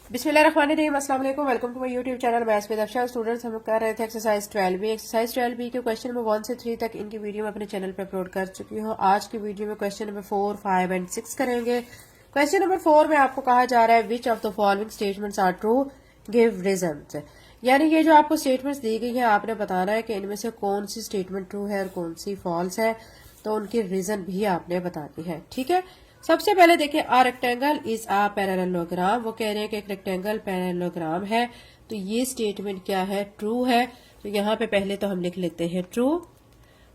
बिस्मिल्लाहिर्रहमानिर्रहीम, अस्सलाम वालेकुम। Welcome to my YouTube channel maths with Afsha. Students, हम लोग कर रहे थे एक्सरसाइज 12B। एक्सरसाइज 12B के क्वेश्चन नंबर 1 से 3 तक इनकी वीडियो मैं अपने चैनल पे अपलोड कर चुकी हूँ। आज की वीडियो में क्वेश्चन नंबर 4, 5 एंड 6 करेंगे। क्वेश्चन नंबर 4 में आपको कहा जा रहा है which of the following statements are true, give reason. यानी ये जो आपको स्टेटमेंट्स दी गई है, आपने बताना है कि इनमें से कौन सी स्टेटमेंट ट्रू है और कौन सी फॉल्स है, तो उनकी रीजन भी आपने बतानी है। ठीक है, सबसे पहले देखिए, आ रेक्टेंगल इज आ पैरेललोग्राम। वो कह रहे हैं कि एक रेक्टेंगल पैरेललोग्राम है, तो ये स्टेटमेंट क्या है, ट्रू है। तो यहाँ पे पहले तो हम लिख लेते हैं ट्रू।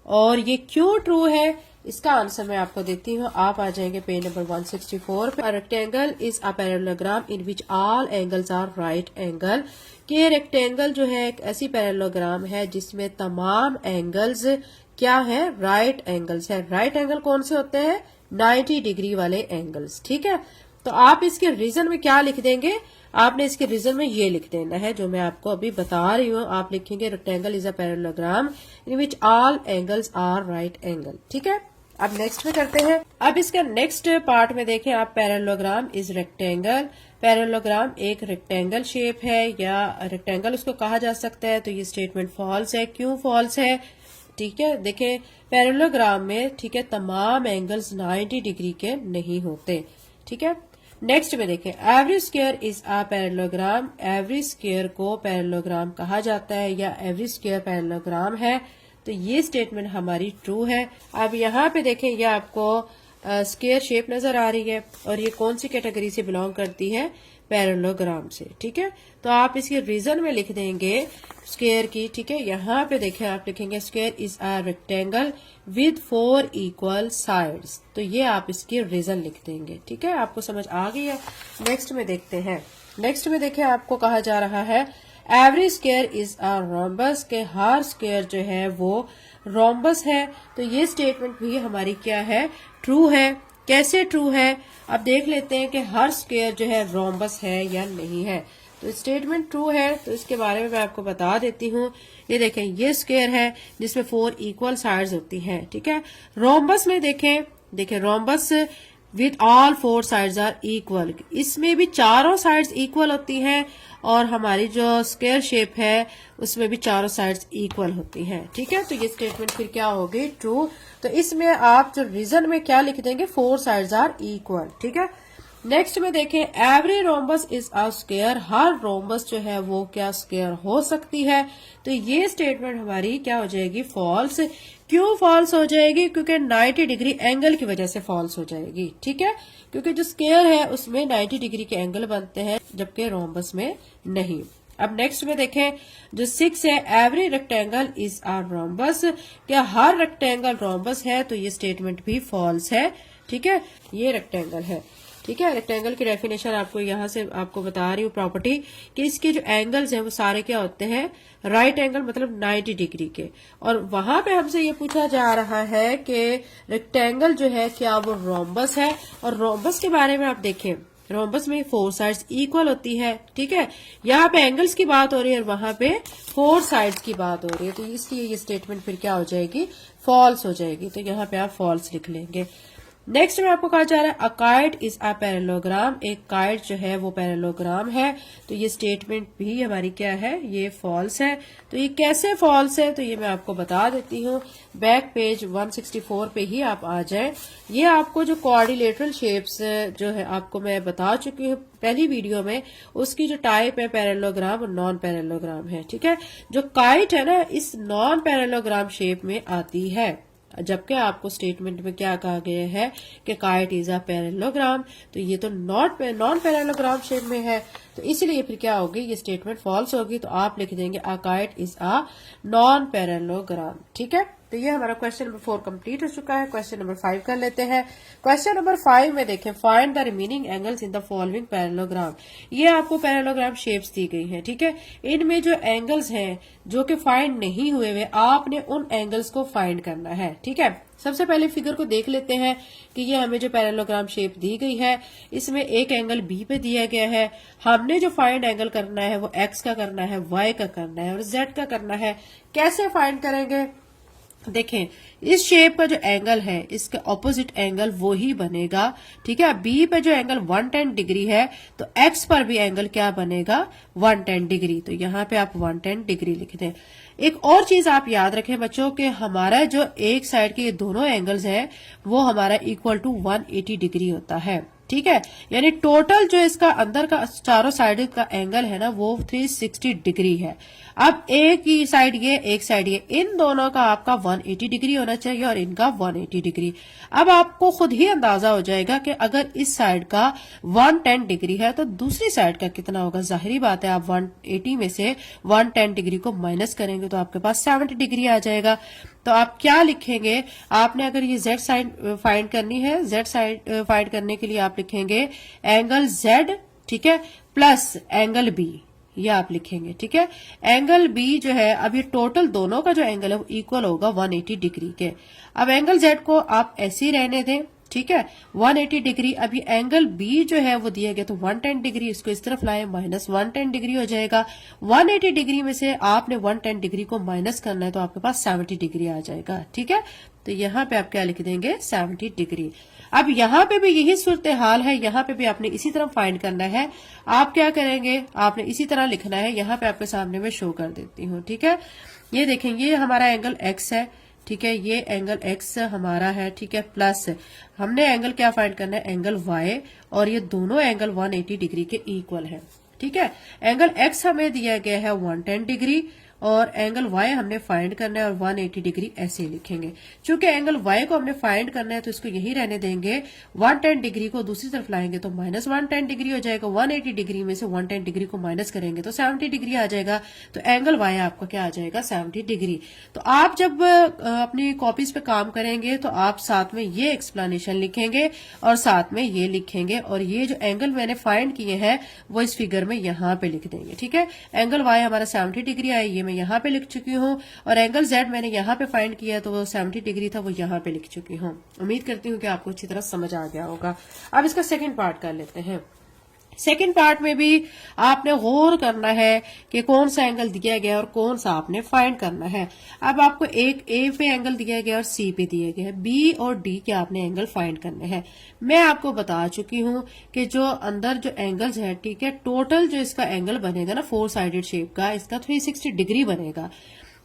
और ये क्यों ट्रू है, इसका आंसर मैं आपको देती हूँ। आप आ जाएंगे पेज नंबर 164 पे। Rectangle is a parallelogram in which all angles are right angle. कि रेक्टेंगल जो है एक ऐसी पैरेललोग्राम है जिसमें तमाम एंगल्स क्या है, राइट एंगल्स है। राइट एंगल कौन से होते हैं, 90 डिग्री वाले एंगल्स। ठीक है, तो आप इसके रीजन में क्या लिख देंगे, आपने इसके रीजन में ये लिख देना है जो मैं आपको अभी बता रही हूँ। आप लिखेंगे rectangle is a parallelogram in which all angles are right angle. ठीक है, अब नेक्स्ट में करते हैं। अब इसका नेक्स्ट पार्ट में देखें आप, पैरेललोग्राम इज रेक्टेंगल। पैरेललोग्राम एक रेक्टेंगल शेप है या रेक्टेंगल उसको कहा जा सकता है, तो ये स्टेटमेंट फॉल्स है। क्यों फॉल्स है, ठीक है, देखें पैरेललोग्राम में, ठीक है, तमाम एंगल्स 90 डिग्री के नहीं होते। ठीक है, नेक्स्ट में देखें, every square is a parallelogram. Every square को पैरेललोग्राम कहा जाता है या एवरी स्क्वायर पैरेललोग्राम है, तो ये स्टेटमेंट हमारी ट्रू है। अब यहाँ पे देखें, ये आपको स्क्वायर शेप नजर आ रही है और ये कौन सी कैटेगरी से बिलोंग करती है, पैरेललोग्राम से। ठीक है, तो आप इसके रीजन में लिख देंगे स्क्वायर की। ठीक है, यहाँ पे देखें, आप लिखेंगे square is a rectangle with 4 equal sides. तो ये आप इसकी रीजन लिख देंगे। ठीक है, आपको समझ आ गई है। नेक्स्ट में देखते हैं। नेक्स्ट में देखें, आपको कहा जा रहा है every square is a rhombus. के हर स्क्वायर जो है वो रोम्बस है, तो ये स्टेटमेंट भी हमारी क्या है, ट्रू है। कैसे ट्रू है, अब देख लेते हैं कि हर स्क्वायर जो है रोम्बस है या नहीं है। तो स्टेटमेंट ट्रू है, तो इसके बारे में मैं आपको बता देती हूँ। ये देखें, ये स्क्वायर है जिसमें 4 इक्वल साइड्स होती हैं। ठीक है, रोम्बस में देखें rhombus with all 4 sides are equal. इसमें भी चारों साइड्स इक्वल होती हैं और हमारी जो स्क्वायर शेप है उसमें भी चारों साइड्स इक्वल होती हैं। ठीक है, तो ये स्टेटमेंट फिर क्या होगी, ट्रू। तो इसमें आप जो रीजन में क्या लिख देंगे, 4 साइड्स आर इक्वल। ठीक है, नेक्स्ट में देखें, every rhombus is a square. Her rhombus जो है वो क्या, स्क्वायर हो सकती है। तो ये स्टेटमेंट हमारी क्या हो जाएगी, फॉल्स। क्यों फॉल्स हो जाएगी, क्योंकि 90 डिग्री एंगल की वजह से फॉल्स हो जाएगी। ठीक है, क्योंकि जो स्क्वायर है उसमें 90 डिग्री के एंगल बनते हैं जबकि रोम्बस में नहीं। अब नेक्स्ट में देखें, जो 6 है, every rectangle is a rhombus. क्या हर रेक्टेंगल रोम्बस है, तो ये स्टेटमेंट भी फॉल्स है। ठीक है, ये रेक्टेंगल है। ठीक है, रेक्टेंगल की डेफिनेशन आपको यहाँ से आपको बता रही हूँ, प्रॉपर्टी कि इसके जो एंगल्स हैं वो सारे क्या होते हैं, राइट एंगल, मतलब 90 डिग्री के। और वहां पे हमसे ये पूछा जा रहा है कि रेक्टेंगल जो है क्या वो रोम्बस है। और रोम्बस के बारे में आप देखें, रोम्बस में 4 साइड्स इक्वल होती है। ठीक है, यहाँ पे एंगल्स की बात हो रही है और वहां पे 4 साइड्स की बात हो रही है, तो इसलिए ये स्टेटमेंट फिर क्या हो जाएगी, फॉल्स हो जाएगी। तो यहाँ पे आप फॉल्स लिख लेंगे। नेक्स्ट में आपको कहा जा रहा है a kite is a parallelogram. एक काइट जो है वो पैरेललोग्राम है, तो ये स्टेटमेंट भी हमारी क्या है, ये फॉल्स है। तो ये कैसे फॉल्स है, तो ये मैं आपको बता देती हूँ। बैक पेज 164 पे ही आप आ जाएं। ये आपको जो क्वाड्रिलेटरल शेप्स जो है आपको मैं बता चुकी हूँ पहली वीडियो में, उसकी जो टाइप है पैरेललोग्राम और नॉन पैरेललोग्राम है। ठीक है, जो काइट है ना, इस नॉन पैरेललोग्राम शेप में आती है, जबकि आपको स्टेटमेंट में क्या कहा गया है कि काइट इज अ पैरेललोग्राम। तो ये तो नॉन पैरेललोग्राम शेप में है, तो इसलिए फिर क्या होगी, ये स्टेटमेंट फॉल्स होगी। तो आप लिख देंगे a kite is a non parallelogram. ठीक है, तो ये हमारा क्वेश्चन नंबर 4 कंप्लीट हो चुका है। क्वेश्चन नंबर 5 कर लेते हैं। क्वेश्चन नंबर 5 में देखें, find the remaining angles in the following parallelogram. ये आपको पैरेललोग्राम शेप्स दी गई हैं। ठीक है, इनमें जो एंगल्स हैं जो कि फाइंड नहीं हुए हुए, आपने उन एंगल्स को फाइंड करना है। ठीक है, सबसे पहले फिगर को देख लेते हैं कि ये हमें जो पैरेललोग्राम शेप दी गई है, इसमें एक एंगल बी पे दिया गया है। हमने जो फाइंड एंगल करना है वो एक्स का करना है, वाई का करना है और जेड का करना है। कैसे फाइंड करेंगे, देखें, इस शेप का जो एंगल है इसके ऑपोजिट एंगल वो ही बनेगा, ठीक है। बी पे जो एंगल 110 डिग्री है तो एक्स पर भी एंगल क्या बनेगा, 110 डिग्री। तो यहाँ पे आप 110 डिग्री लिख दें। एक और चीज आप याद रखें बच्चों कि हमारा जो एक साइड के ये दोनों एंगल्स है वो हमारा इक्वल टू 180 डिग्री होता है, ठीक है। यानी टोटल जो इसका अंदर का चारों साइड का एंगल है ना वो 360 डिग्री है। अब एक ही साइड ये, एक साइड ये, इन दोनों का आपका 180 डिग्री होना चाहिए और इनका 180 डिग्री। अब आपको खुद ही अंदाजा हो जाएगा कि अगर इस साइड का 110 डिग्री है तो दूसरी साइड का कितना होगा। जाहिर बात है, आप 180 में से 110 डिग्री को माइनस करेंगे तो आपके पास 70 डिग्री आ जाएगा। तो आप क्या लिखेंगे, आपने अगर ये जेड साइड फाइंड करनी है, जेड साइड फाइंड करने के लिए आप लिखेंगे एंगल जेड, ठीक है, प्लस एंगल बी, ये आप लिखेंगे, ठीक है। एंगल बी जो है, अब ये टोटल दोनों का जो एंगल है वो इक्वल होगा 180 डिग्री के। अब एंगल जेड को आप ऐसे ही रहने दें, ठीक है, 180 डिग्री। अब ये एंगल बी जो है वो दिया गया तो 110 डिग्री, इसको इस तरफ लाए, माइनस 110 डिग्री हो जाएगा। 180 डिग्री में से आपने 110 डिग्री को माइनस करना है तो आपके पास 70 डिग्री आ जाएगा, ठीक है। तो यहाँ पे आप क्या लिख देंगे, 70 डिग्री। अब यहाँ पे भी यही सूरत हाल है, यहाँ पे भी आपने इसी तरह फाइंड करना है। आप क्या करेंगे, आपने इसी तरह लिखना है। यहाँ पे आपके सामने मैं शो कर देती हूँ, ठीक है। ये देखें, ये हमारा एंगल एक्स है, ठीक है, ये एंगल एक्स हमारा है, ठीक है, प्लस हमने एंगल क्या फाइंड करना है, एंगल वाई, और ये दोनों एंगल 180 डिग्री के इक्वल है, ठीक है। एंगल एक्स हमें दिया गया है 110 डिग्री और एंगल वाई हमने फाइंड करना है और 180 डिग्री ऐसे ही लिखेंगे। चूंकि एंगल वाई को हमने फाइंड करना है तो इसको यही रहने देंगे। 110 डिग्री को दूसरी तरफ लाएंगे तो माइनस 110 डिग्री हो जाएगा। 180 डिग्री में से 110 डिग्री को माइनस करेंगे तो 70 डिग्री आ जाएगा। तो एंगल वाई आपका क्या आ जाएगा, 70 डिग्री। तो आप जब अपनी कॉपीज पे काम करेंगे तो आप साथ में ये एक्सप्लेनेशन लिखेंगे और साथ में ये लिखेंगे और ये जो एंगल मैंने फाइंड किए हैं वो इस फिगर में यहाँ पे लिख देंगे, ठीक है। एंगल वाई हमारा 70 डिग्री आया, ये मैं यहाँ पे लिख चुकी हूँ, और एंगल जेड मैंने यहाँ पे फाइंड किया तो वो 70 डिग्री था, वो यहाँ पे लिख चुकी हूँ। उम्मीद करती हूँ कि आपको अच्छी तरह समझ आ गया होगा। अब इसका सेकंड पार्ट कर लेते हैं। सेकंड पार्ट में भी आपने गौर करना है कि कौन सा एंगल दिया गया और कौन सा आपने फाइंड करना है। अब आपको एक ए पे एंगल दिया गया और सी पे दिया गया है, बी और डी के आपने एंगल फाइंड करने हैं। मैं आपको बता चुकी हूं कि जो अंदर जो एंगल्स है, ठीक है, टोटल जो इसका एंगल बनेगा ना 4 साइडेड शेप का, इसका 360 डिग्री बनेगा।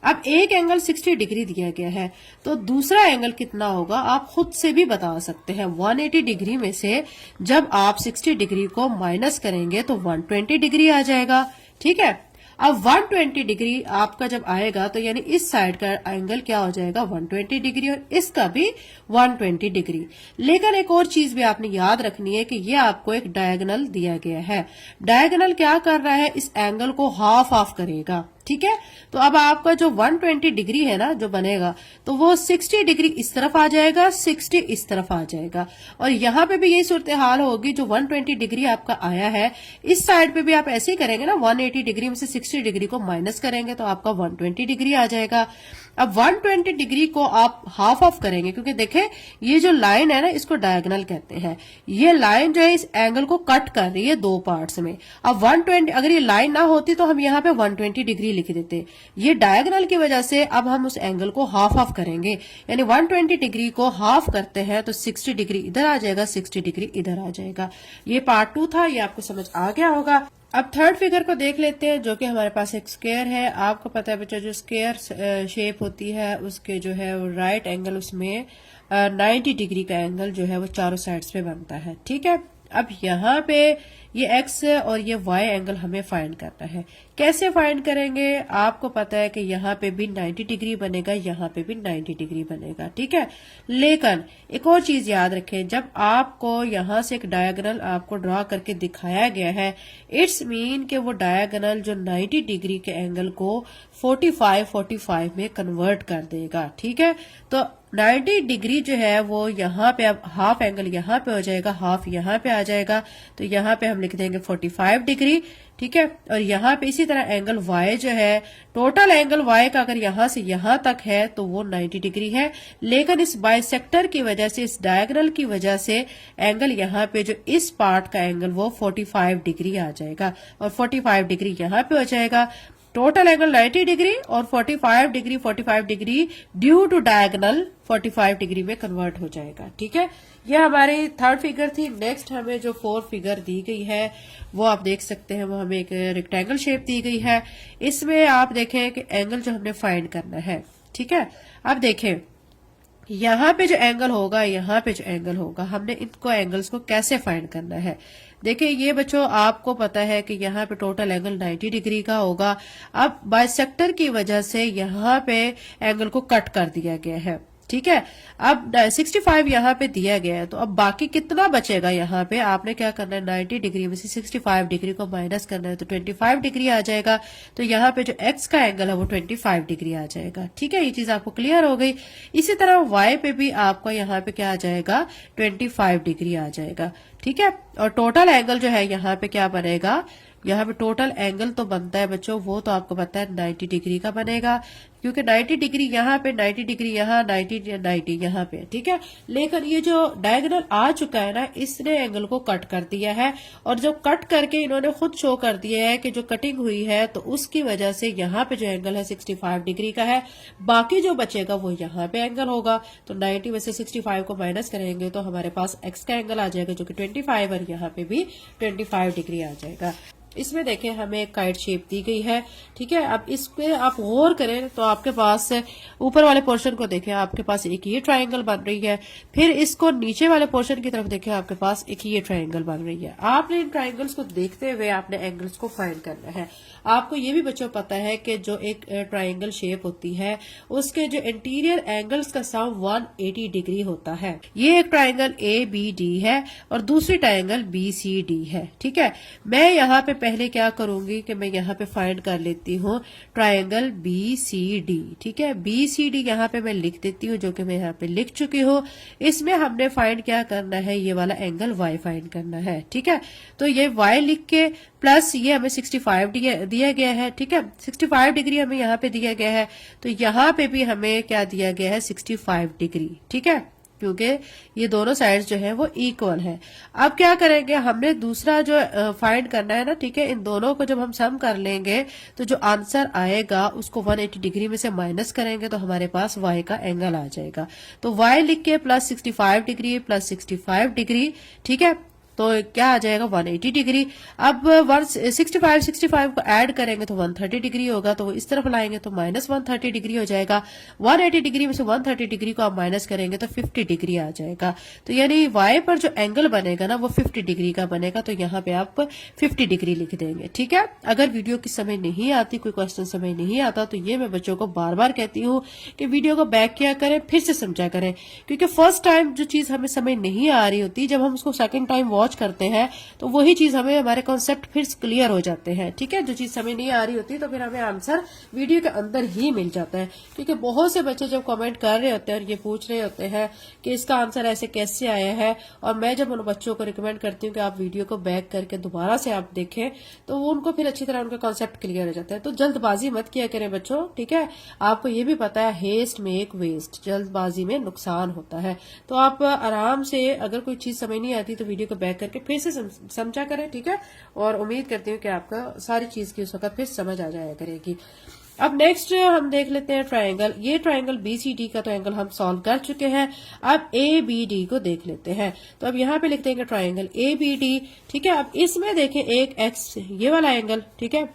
अब एक एंगल 60 डिग्री दिया गया है तो दूसरा एंगल कितना होगा आप खुद से भी बता सकते हैं। 180 डिग्री में से जब आप 60 डिग्री को माइनस करेंगे तो 120 डिग्री आ जाएगा, ठीक है। अब 120 डिग्री आपका जब आएगा तो यानी इस साइड का एंगल क्या हो जाएगा, 120 डिग्री, और इसका भी 120 डिग्री। लेकिन एक और चीज भी आपने याद रखनी है कि ये आपको एक डायगोनल दिया गया है। डायगोनल क्या कर रहा है, इस एंगल को हाफ ऑफ करेगा, ठीक है। तो अब आपका जो 120 डिग्री है ना जो बनेगा तो वो 60 डिग्री इस तरफ आ जाएगा, 60 इस तरफ आ जाएगा, और यहाँ पे भी यही सूरत हाल होगी। जो 120 डिग्री आपका आया है इस साइड पे भी आप ऐसे ही करेंगे ना, 180 डिग्री में से 60 डिग्री को माइनस करेंगे तो आपका 120 डिग्री आ जाएगा। अब 120 डिग्री को आप हाफ ऑफ करेंगे क्योंकि देखें ये जो लाइन है ना इसको डायगोनल कहते हैं। ये लाइन जो है इस एंगल को कट कर रही है दो पार्ट्स में। अब 120 अगर ये लाइन ना होती तो हम यहाँ पे 120 डिग्री लिख देते। ये डायगोनल की वजह से अब हम उस एंगल को हाफ ऑफ करेंगे, यानी 120 डिग्री को हाफ करते हैं तो 60 डिग्री इधर आ जाएगा, 60 डिग्री इधर आ जाएगा। ये पार्ट 2 था, ये आपको समझ आ गया होगा। अब थर्ड फिगर को देख लेते हैं जो कि हमारे पास एक स्क्वायर है। आपको पता है बच्चों जो स्क्वायर शेप होती है उसके जो है वो राइट एंगल उसमें 90 डिग्री का एंगल जो है वो चारों साइड्स पे बनता है, ठीक है। अब यहाँ पे ये एक्स और ये वाई एंगल हमें फाइंड करना है। कैसे फाइंड करेंगे, आपको पता है कि यहाँ पे भी 90 डिग्री बनेगा, यहाँ पे भी 90 डिग्री बनेगा, ठीक है। लेकिन एक और चीज याद रखें, जब आपको यहाँ से एक डायगोनल आपको ड्रॉ करके दिखाया गया है, इट्स मीन कि वो डायगोनल जो 90 डिग्री के एंगल को 45 में कन्वर्ट कर देगा, ठीक है। तो 90 डिग्री जो है वो यहाँ पे अब हाफ एंगल यहाँ पे हो जाएगा, हाफ यहाँ पे आ जाएगा, तो यहाँ पे हम लिख देंगे 45 डिग्री, ठीक है। और यहाँ पे इसी तरह एंगल y जो है, टोटल एंगल y का अगर यहाँ से यहाँ तक है तो वो 90 डिग्री है, लेकिन इस बाइसेक्टर की वजह से, इस डायगोनल की वजह से एंगल यहाँ पे जो इस पार्ट का एंगल वो 45 डिग्री आ जाएगा और 45 डिग्री यहाँ पे हो जाएगा। टोटल एंगल 90 डिग्री और 45 degree due to diagonal 45 degree में कन्वर्ट हो जाएगा। ठीक है, ये हमारी थर्ड फिगर थी। नेक्स्ट हमें जो फोर्थ फिगर दी गई है वो आप देख सकते हैं, वो हमें एक रेक्टेंगल शेप दी गई है। इसमें आप देखें कि एंगल जो हमने फाइंड करना है, ठीक है। अब देखें यहाँ पे जो एंगल होगा, यहाँ पे जो एंगल होगा, हमने इनको एंगल्स को कैसे फाइंड करना है। देखिए ये बच्चों आपको पता है कि यहाँ पे टोटल एंगल 90 डिग्री का होगा। अब बाइसेक्टर की वजह से यहाँ पे एंगल को कट कर दिया गया है। ठीक है, अब 65 यहाँ पे दिया गया है, तो अब बाकी कितना बचेगा यहाँ पे, आपने क्या करना है 90 डिग्री में से 65 डिग्री को माइनस करना है, तो 25 डिग्री आ जाएगा। तो यहाँ पे जो एक्स का एंगल है वो 25 डिग्री आ जाएगा। ठीक है, ये चीज आपको क्लियर हो गई। इसी तरह वाई पे भी आपका यहाँ पे क्या आ जाएगा, 25 डिग्री आ जाएगा। ठीक है, और टोटल एंगल जो है यहाँ पे क्या बनेगा, यहाँ पे टोटल एंगल तो बनता है बच्चों, वो तो आपको पता है 90 डिग्री का बनेगा, क्योंकि 90 डिग्री यहाँ पे, 90 डिग्री यहाँ, 90 यहाँ पे। ठीक है, लेकिन ये जो डायगोनल आ चुका है ना, इसने एंगल को कट कर दिया है, और जब कट करके इन्होंने खुद शो कर दिया है कि जो कटिंग हुई है, तो उसकी वजह से यहाँ पे जो एंगल है 65 डिग्री का है। बाकी जो बचेगा वो यहाँ पे एंगल होगा। तो 90 में से 65 को माइनस करेंगे तो हमारे पास एक्स का एंगल आ जाएगा जो कि 25, और यहाँ पे भी 25 डिग्री आ जाएगा। इसमें देखें हमें एक काइट शेप दी गई है। ठीक है, अब इस पे आप गौर करें तो आपके पास ऊपर वाले पोर्शन को देखें, आपके पास एक ये ट्रायंगल बन रही है, फिर इसको नीचे वाले पोर्शन की तरफ देखें, आपके पास एक ये ट्रायंगल बन रही है। आपने इन ट्रायंगल्स को देखते हुए आपने एंगल्स को फाइंड करना है। आपको ये भी बच्चों पता है कि जो एक ट्रायंगल शेप होती है उसके जो इंटीरियर एंगल्स का सम 180 डिग्री होता है। ये एक ट्रायंगल ABD है और दूसरी ट्रायंगल BCD है। ठीक है, मैं यहाँ पे पहले क्या करूंगी कि मैं यहाँ पे फाइंड कर लेती हूँ ट्रायंगल BCD। ठीक है, BCD यहाँ पे मैं लिख देती हूँ, जो कि मैं यहाँ पे लिख चुकी हूँ। इसमें हमने फाइंड क्या करना है, ये वाला एंगल Y फाइंड करना है। ठीक है, तो ये Y लिख के प्लस ये हमें 65 दिया गया है। ठीक है, 65 डिग्री हमें यहाँ पे दिया गया है, तो यहाँ पे भी हमें क्या दिया गया है, 65 डिग्री। ठीक है, क्योंकि ये दोनों साइड्स जो है वो इक्वल है। अब क्या करेंगे, हमने दूसरा जो फाइंड करना है ना, ठीक है, इन दोनों को जब हम सम कर लेंगे तो जो आंसर आएगा उसको 180 डिग्री में से माइनस करेंगे तो हमारे पास वाई का एंगल आ जाएगा। तो वाई लिख के प्लस 65 डिग्री प्लस 65 डिग्री, ठीक है, तो क्या आ जाएगा 180 डिग्री। अब 65 को ऐड करेंगे तो 130 डिग्री होगा, तो इस तरफ लाएंगे तो माइनस 130 डिग्री हो जाएगा। 180 डिग्री में से 130 डिग्री को आप माइनस करेंगे तो 50 डिग्री आ जाएगा। तो यानी वाई पर जो एंगल बनेगा ना वो 50 डिग्री का बनेगा, तो यहाँ पे आप 50 डिग्री लिख देंगे। ठीक है, अगर वीडियो की समझ नहीं आती, कोई क्वेश्चन समझ नहीं आता, तो ये मैं बच्चों को बार बार कहती हूँ कि वीडियो को बैक किया करें, फिर से समझा करें, क्योंकि फर्स्ट टाइम जो चीज हमें समझ नहीं आ रही होती, जब हम उसको सेकेंड टाइम वॉच करते हैं तो वही चीज हमें, हमारे कॉन्सेप्ट फिर क्लियर हो जाते हैं। ठीक है, जो चीज समझ नहीं आ रही होती तो फिर हमें आंसर वीडियो के अंदर ही मिल जाता है। क्योंकि बहुत से बच्चे जब कमेंट कर रहे होते हैं और ये पूछ रहे होते हैं कि इसका आंसर ऐसे कैसे आया है, और मैं जब उन बच्चों को रिकमेंड करती हूँ कि आप वीडियो को बैक करके दोबारा से आप देखें, तो वो उनको फिर अच्छी तरह उनका कॉन्सेप्ट क्लियर हो जाता है। तो जल्दबाजी मत किया करें बच्चों। ठीक है, आपको ये भी पता है हेस्ट मेक वेस्ट, जल्दबाजी में नुकसान होता है। तो आप आराम से, अगर कोई चीज समझ नहीं आती तो वीडियो को बैक करके फिर से समझा करें। ठीक है, और उम्मीद करती हूँ कि आपका सारी चीज की उस वक्त फिर समझ आ जाया करेगी। अब नेक्स्ट हम देख लेते हैं ट्रायंगल। ये ट्रायंगल BCD का तो एंगल हम सॉल्व कर चुके हैं। अब ABD को देख लेते हैं। तो अब यहाँ पे लिख देंगे ट्रायंगल ABD। ठीक है, अब इसमें देखें एक एक्स, ये वाला एंगल, ठीक है,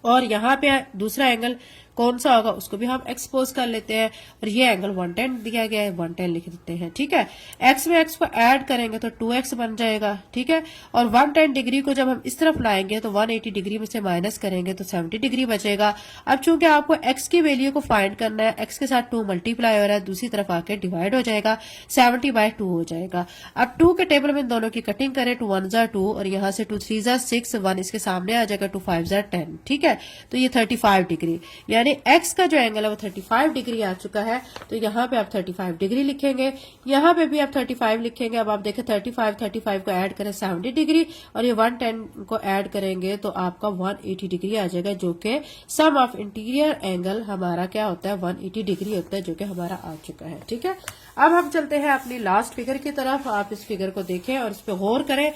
और यहाँ पे दूसरा एंगल कौन सा होगा उसको भी हम एक्सपोज कर लेते हैं, और ये एंगल 110 दिया गया है, 110 लिख देते हैं। ठीक है, एक्स में एक्स को ऐड करेंगे तो 2x बन जाएगा। ठीक है, और 110 डिग्री को जब हम इस तरफ लाएंगे तो 180 डिग्री में से माइनस करेंगे तो 70 डिग्री बचेगा। अब चूंकि आपको x की वैल्यू को फाइंड करना है, x के साथ 2 मल्टीप्लाई हो रहा है, दूसरी तरफ आके डिवाइड हो जाएगा, 70/2 हो जाएगा। अब 2 के टेबल में दोनों की कटिंग करें, 2 1 जार 2 और यहाँ से 2 3 जार 6, 1 इसके सामने आ जाएगा, 2 5 जार 10। ठीक है, तो ये 35 डिग्री, यानी x का जो एंगल है वो 35 डिग्री आ चुका है। तो यहाँ पे आप 35 डिग्री लिखेंगे, यहाँ पे भी आप 35 लिखेंगे। अब आप देखें 35 को ऐड करें 70 डिग्री, और ये 110 को ऐड करेंगे तो आपका 180 डिग्री आ जाएगा, जो कि सम ऑफ इंटीरियर एंगल हमारा क्या होता है, 180 डिग्री होता है, जो कि हमारा आ चुका है। ठीक है, अब हम चलते हैं अपनी लास्ट फिगर की तरफ। आप इस फिगर को देखें और इस पे गौर करें।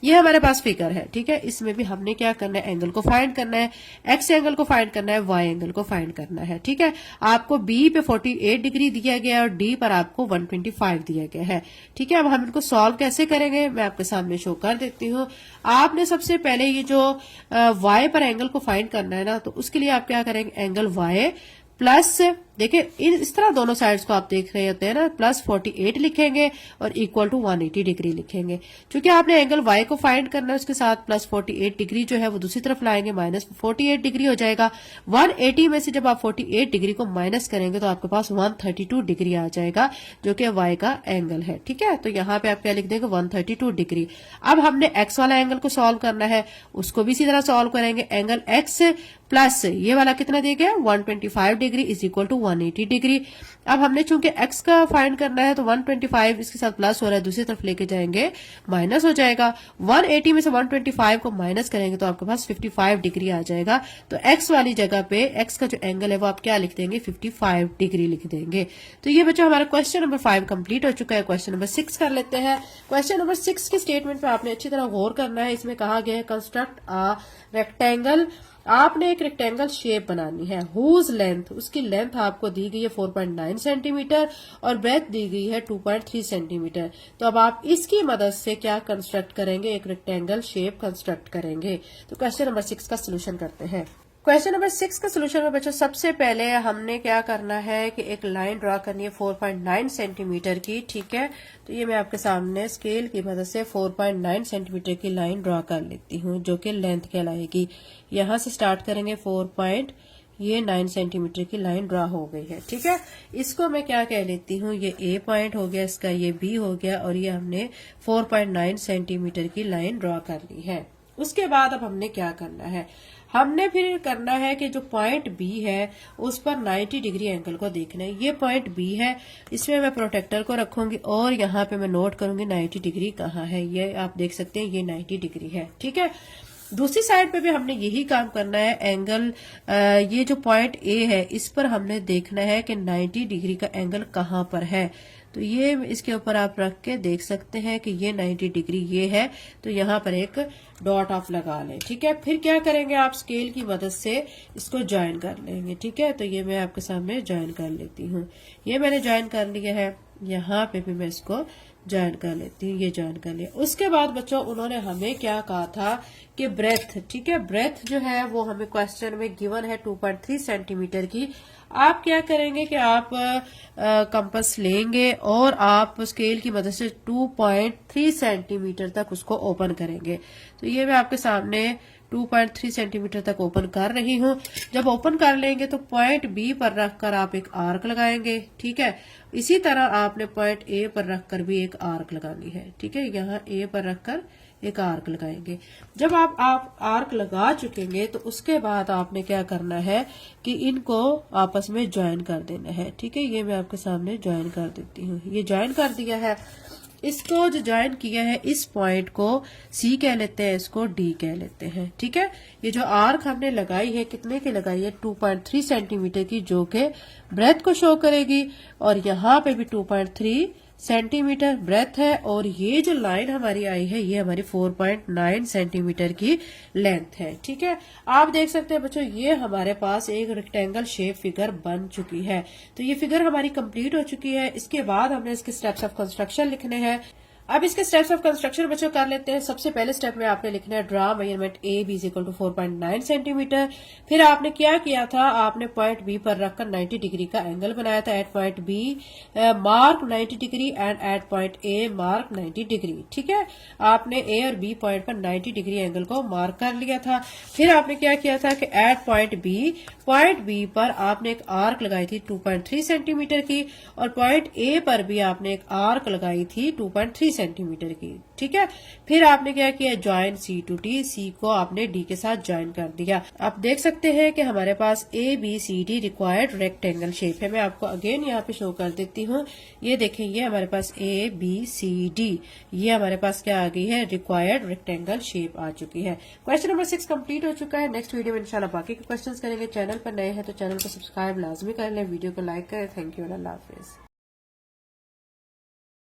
ये हमारे पास फिगर है, ठीक है। इसमें भी हमने क्या करना है, एंगल को फाइंड करना है, एक्स एंगल को फाइंड करना है, वाई एंगल को फाइंड करना है, ठीक है। आपको बी पे 48 डिग्री दिया गया है और डी पर आपको 125 दिया गया है, ठीक है। अब हम इनको सॉल्व कैसे करेंगे मैं आपके सामने शो कर देती हूँ। आपने सबसे पहले ये जो वाई पर एंगल को फाइंड करना है ना, तो उसके लिए आप क्या करेंगे, एंगल वाई प्लस, देखिए इस तरह दोनों साइड्स को आप देख रहे होते हैं ना, प्लस 48 लिखेंगे और इक्वल टू 180 डिग्री लिखेंगे। क्योंकि आपने एंगल वाई को फाइंड करना है, उसके साथ प्लस 48 डिग्री जो है वो दूसरी तरफ लाएंगे, माइनस 48 डिग्री हो जाएगा। 180 में से जब आप 48 डिग्री को माइनस करेंगे तो आपके पास 132 डिग्री आ जाएगा, जो कि वाई का एंगल है, ठीक है। तो यहाँ पे आप क्या लिख देंगे, 132 डिग्री। अब हमने एक्स वाला एंगल को सॉल्व करना है, उसको भी इसी तरह सॉल्व करेंगे। एंगल एक्स प्लस ये वाला कितना दिया गया, 125 degree is equal to 180 degree. अब हमने चूंकि x का फाइंड करना है तो 125 इसके साथ प्लस हो रहा है, दूसरी तरफ लेके जाएंगे माइनस हो जाएगा। 180 में से 125 को माइनस करेंगे तो आपके पास 55 डिग्री आ जाएगा। तो x वाली जगह पे x का जो एंगल है वो आप क्या लिख देंगे, 55 डिग्री लिख देंगे। तो ये बच्चों हमारा क्वेश्चन नंबर 5 कंप्लीट हो चुका है। क्वेश्चन नंबर 6 कर लेते हैं। क्वेश्चन नंबर 6 की स्टेटमेंट पे आपने अच्छी तरह गौर करना है। इसमें कहा गया है कंस्ट्रक्ट अ रेक्टेंगल, आपने एक रेक्टेंगल शेप बनानी है, हुज लेंथ, उसकी लेंथ आपको दी गई है 4.9 सेंटीमीटर और ब्रेथ दी गई है 2.3 सेंटीमीटर। तो अब आप इसकी मदद से क्या कंस्ट्रक्ट करेंगे, एक रेक्टेंगल शेप कंस्ट्रक्ट करेंगे। तो क्वेश्चन नंबर 6 का सोल्यूशन करते हैं। क्वेश्चन नंबर 6 का सोल्यूशन में बच्चों सबसे पहले हमने क्या करना है कि एक लाइन ड्रा करनी है 4.9 सेंटीमीटर की, ठीक है। तो ये मैं आपके सामने स्केल की मदद से 4.9 सेंटीमीटर की लाइन ड्रा कर लेती हूँ, जो कि लेंथ कहलाएगी। यहाँ से स्टार्ट करेंगे 4.9 सेंटीमीटर की लाइन ड्रा हो गई है, ठीक है। इसको मैं क्या कह लेती हूँ, ये ए पॉइंट हो गया, इसका ये बी हो गया और ये हमने 4.9 सेंटीमीटर की लाइन ड्रा कर ली है। उसके बाद अब हमने क्या करना है, हमने फिर करना है कि जो पॉइंट बी है उस पर 90 डिग्री एंगल को देखना है। ये पॉइंट बी है, इसमें मैं प्रोटेक्टर को रखूंगी और यहाँ पे मैं नोट करूंगी 90 डिग्री कहाँ है। ये आप देख सकते हैं, ये 90 डिग्री है, ठीक है। दूसरी साइड पे भी हमने यही काम करना है। एंगल ये जो पॉइंट ए है इस पर हमने देखना है कि 90 डिग्री का एंगल कहाँ पर है। तो ये इसके ऊपर आप रख के देख सकते हैं कि ये 90 डिग्री ये है, तो यहाँ पर एक डॉट ऑफ लगा लें, ठीक है। फिर क्या करेंगे, आप स्केल की मदद से इसको ज्वाइन कर लेंगे, ठीक है। तो ये मैं आपके सामने ज्वाइन कर लेती हूँ। ये मैंने ज्वाइन कर लिया है, यहाँ पे भी मैं इसको ज्वाइन कर लेती हूँ, ये ज्वाइन कर लिया। उसके बाद बच्चों उन्होंने हमें क्या कहा था कि ब्रेथ, ठीक है, ब्रेथ जो है वो हमें क्वेश्चन में गिवन है 2.3 सेंटीमीटर की। आप क्या करेंगे कि आप कंपास लेंगे और आप स्केल की मदद से 2.3 सेंटीमीटर तक उसको ओपन करेंगे। तो ये मैं आपके सामने 2.3 सेंटीमीटर तक ओपन कर रही हूँ। जब ओपन कर लेंगे तो पॉइंट बी पर रखकर आप एक आर्क लगाएंगे, ठीक है। इसी तरह आपने पॉइंट ए पर रखकर भी एक आर्क लगानी है, ठीक है। यहाँ ए पर रखकर एक आर्क लगाएंगे। जब आप आर्क लगा चुकेंगे तो उसके बाद आपने क्या करना है कि इनको आपस में ज्वाइन कर देना है, ठीक है। ये मैं आपके सामने ज्वाइन कर देती हूँ, ये ज्वाइन कर दिया है। इसको जो ज्वाइन किया है इस पॉइंट को सी कह लेते हैं, इसको डी कह लेते हैं, ठीक है। ये जो आर्क हमने लगाई है कितने की लगाई है, 2.3 सेंटीमीटर की, जो कि ब्रेथ को शो करेगी। और यहाँ पे भी 2.3 सेंटीमीटर ब्रेथ है और ये जो लाइन हमारी आई है ये हमारी 4.9 सेंटीमीटर की लेंथ है, ठीक है। आप देख सकते हैं बच्चों ये हमारे पास एक रेक्टेंगल शेप फिगर बन चुकी है। तो ये फिगर हमारी कंप्लीट हो चुकी है। इसके बाद हमने इसके स्टेप्स ऑफ कंस्ट्रक्शन लिखने हैं। अब इसके स्टेप्स ऑफ कंस्ट्रक्शन बच्चों कर लेते हैं। सबसे पहले स्टेप में आपने लिखना है draw measurement A B is equal to 4.9 centimetre. फिर आपने क्या किया था, आपने पॉइंट बी पर रखकर 90 डिग्री का एंगल बनाया था। At point B mark 90 degree and at point A mark 90 degree, ठीक है। आपने ए और बी पॉइंट पर 90 डिग्री एंगल को मार्क कर लिया था। फिर आपने क्या किया था कि एट पॉइंट बी पर आपने एक आर्क लगाई थी 2.3 सेंटीमीटर की और पॉइंट ए पर भी आपने एक आर्क लगाई थी 2.3 सेंटीमीटर की, ठीक है। फिर आपने क्या किया, ज्वाइन सी टू डी, सी को आपने डी के साथ ज्वाइन कर दिया। आप देख सकते हैं कि हमारे पास A B C D required rectangle shape है। मैं आपको अगेन यहाँ पे शो कर देती हूँ। ये देखें, ये हमारे पास ए बी सी डी, ये हमारे पास क्या आ गई है, रिक्वायर्ड रेक्टेंगल शेप आ चुकी है। क्वेश्चन नंबर 6 कंप्लीट हो चुका है। नेक्स्ट वीडियो में इंशाल्लाह बाकी के क्वेश्चंस करेंगे। चैनल पर नए हैं तो चैनल को सब्सक्राइब लाजमी कर लें, वीडियो को लाइक करें। Thank you, Allah Hafiz.